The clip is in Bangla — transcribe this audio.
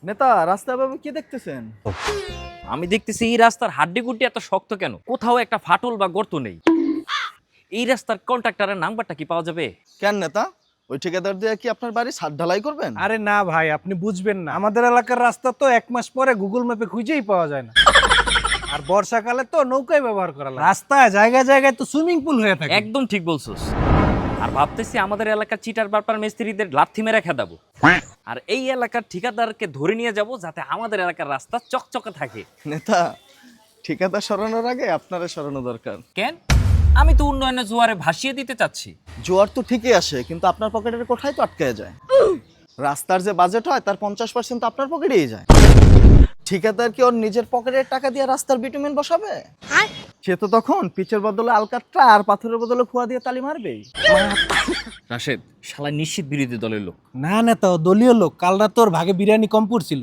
নেতা রাস্তায় ভাবে কি দেখতেছেন? আমি দেখতেছি এই রাস্তার হাড্ডিগুড্ডি এত শক্ত কেন? কোথাও একটা ফাটল বা গর্ত নেই। এই রাস্তার কন্ট্রাক্টরের নাম্বারটা কি পাওয়া যাবে? কেন নেতা, ওই ঠিকাদার দিয়ে কি আপনার বাড়ি ছাদ ঢালাই করবেন? আরে না ভাই, আপনি বুঝবেন না, আমাদের এলাকার রাস্তা তো 1 মাস পরে গুগল ম্যাপে খুঁজেই পাওয়া যায় না। আর বর্ষাকালে তো নৌকায় ব্যবহার করা লাগে। রাস্তায় জায়গায় জায়গায় তো সুইমিং পুল হয়ে থাকে। একদম ঠিক বলছস। আর ভাবতেছি আমাদের এলাকার চিটার বাটপার মিস্ত্রিদের লাথি মেরে খেদাবো। আর এই এলাকার ঠিকাদারকে ধরে নিয়ে যাব যাতে আমাদের এলাকার রাস্তা চকচকে থাকে। নেতা, ঠিকাদার সরানোর আগে আপনারা সরানো দরকার। কেন? আমি তো উন্নয়নের জোয়ারে ভাসিয়ে দিতে চাচ্ছি। জোয়ার তো ঠিকই আসে, কিন্তু আপনার পকেটের কোঠায় তো আটকে যায়। রাস্তার যে বাজেট হয় তার 50% তো আপনার পকেটেই যায়। ঠিকাদার কি ওর নিজের পকেটের টাকা দিয়ে রাস্তার বিটুমেন বসাবে? সে তো তখন পিচের বদলে আলকাট্রা আর পাথরের বদলে খোয়া দিয়ে তালি মারবেই। রাশেদ, শালা নিশ্চিত বিরোধী দলের লোক। না নেতা, ও দলীয় লোক। কাল রাতে ওর ভাগে বিরিয়ানি কম পড়ছিল।